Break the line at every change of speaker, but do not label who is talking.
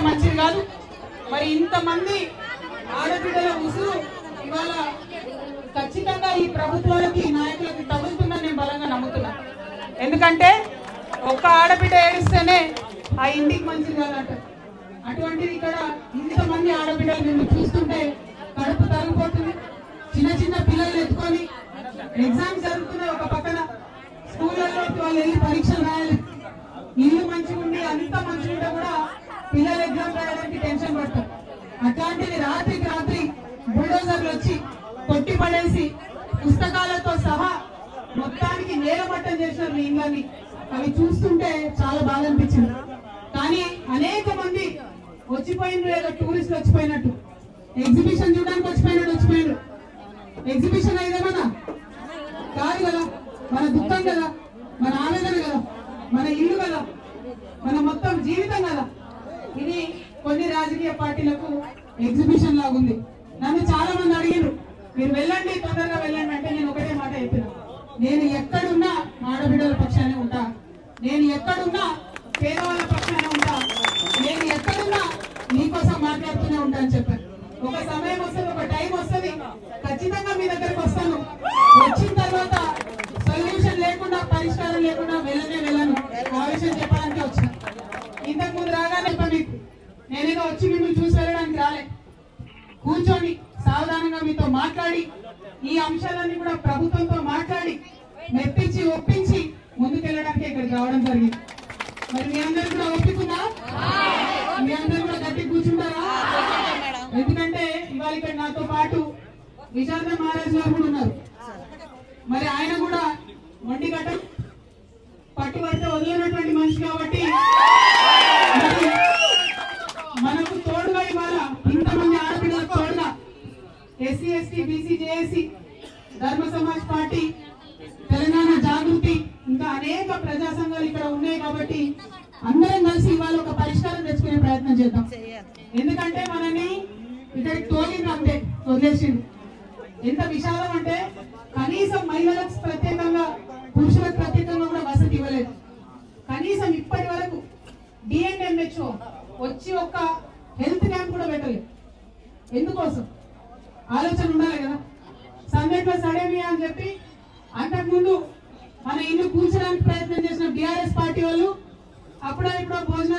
మంచిది కాదు. మరి ఇంతమంది ఆడబిడ్డల ఉసురు ఇవాళ ఖచ్చితంగా ఈ ప్రభుత్వాలకి నాయకులకి తగులుతుందని నేను బలంగా నమ్ముతున్నా. ఎందుకంటే ఒక్క ఆడబిడ్డ ఏడిస్తేనే ఆ ఇంటికి మంచిది కాదంట. అటువంటిది ఇక్కడ ఇంతమంది ఆడబిడ్డలు నిన్ను చూస్తుంటే కడుపు తరిగిపోతుంది. చిన్న చిన్న పిల్లలు ఎత్తుకొని ఎగ్జామ్స్ జరుగుతున్నాయి, ఒక పక్కన స్కూళ్ళలోకి వాళ్ళు వెళ్ళి పరీక్షలు రాయాలి. ఇల్లు మంచిగా ఉండి అంత మంచిగా ఉంటే కూడా పిల్లలు ఎగ్జామ్ రాయడానికి టెన్షన్ పడతారు. అట్లాంటిది రాత్రికి రాత్రి బుల్డోజర్లు వచ్చి కొట్టి పడేసి పుస్తకాలతో సహా మొత్తానికి నేలమట్టం చేశారు మీ ఇళ్ళని. అవి చూస్తుంటే చాలా బాధ అనిపించింది. కానీ అనేక మంది వచ్చిపోయిన ఏదో టూరిస్ట్ వచ్చిపోయినట్టు, ఎగ్జిబిషన్ చూడడానికి వచ్చిపోయినాడు. ఎగ్జిబిషన్ అయిదేమన్నా కాదు కదా, మన దుఃఖం కదా, మన ఆవేదన కదా, మన ఇల్లు కదా, మన మొత్తం జీవితం కదా. ఇది కొన్ని రాజకీయ పార్టీలకు ఎగ్జిబిషన్ లాగా ఉంది. నన్ను చాలా మంది అడిగారు, మీరు వెళ్ళండి, తొందరగా వెళ్ళండి అంటే నేను ఒకటే మాట చెప్పిన, నేను ఎక్కడున్నా ఆడబిడ్డల పక్షానే ఉంటా, నేను ఎక్కడున్నా పేదవాళ్ళ పక్షానే ఉంటా, నేను ఎక్కడున్నా నీకోసం మాట్లాడుతూనే ఉంటా అని చెప్పాను. ఒక సమయం వస్తుంది, ఒక టైం వస్తుంది, ఖచ్చితంగా మీ దగ్గరకు వస్తాను. వచ్చిన తర్వాత సొల్యూషన్ లేకుండా, పరిష్కారం లేకుండా వెళ్ళను. ఆ విషయం చెప్పడానికి వచ్చిన. ఇంతకు ముందు రాగానే మీకు నేనేదో వచ్చి మిమ్మల్ని చూసి వెళ్ళడానికి రాలే. కూర్చొని సావధానంగా మీతో మాట్లాడి ఈ అంశాలన్నీ కూడా ప్రభుత్వంతో మాట్లాడి మెప్పించి ఒప్పించి ముందుకెళ్ళడానికి ఇక్కడికి రావడం జరిగింది. మరి మీ అందరూ కూడా ఒప్పుకున్నా? మీ అందరూ కూడా గట్టి కూర్చుంటారా? ఎందుకంటే ఇవాళ ఇక్కడ నాతో పాటు విశారద మహారాజ్ గారు కూడా ఉన్నారు. మరి ఆయన కూడా మొండి గట్ట పట్టుబడితే వదిలినటువంటి మనిషి కాబట్టి మనకు తోడుగా ఇవాళ ఇంతమంది ఆడపిల్లలకు తోడుగా ఎస్సీ ఎస్టీ బీసీ జేఏసీ ధర్మ సమాజ్ పార్టీ తెలంగాణ జాగృతి ఇంకా అనేక ప్రజా సంఘాలు ఇక్కడ ఉన్నాయి కాబట్టి అందరం కలిసి ఇవాళ ఒక పరిష్కారం తెచ్చుకునే ప్రయత్నం చేద్దాం. ఎందుకంటే మనని ఇక్కడికి తోలింది అంతే, వదిలేసింది. ఎంత విషాదం అంటే కనీసం మహిళలకు ప్రత్యేకంగా, పురుషులకు ప్రత్యేకంగా కూడా వసతి ఇవ్వలేదు. కనీసం ఇప్పటి వరకు డిఎన్ఎంహెచ్ఓ వచ్చి ఒక హెల్త్ క్యాంప్ కూడా పెట్టలేదు. ఎందుకోసం ఆలోచన ఉండాలి కదా. సందేట్లో సడేమియా అని చెప్పి అంతకుముందు మన ఇల్లు కూర్చోడానికి ప్రయత్నం చేసిన బీఆర్ఎస్ పార్టీ వాళ్ళు అప్పుడో ఇప్పుడో భోజనాలు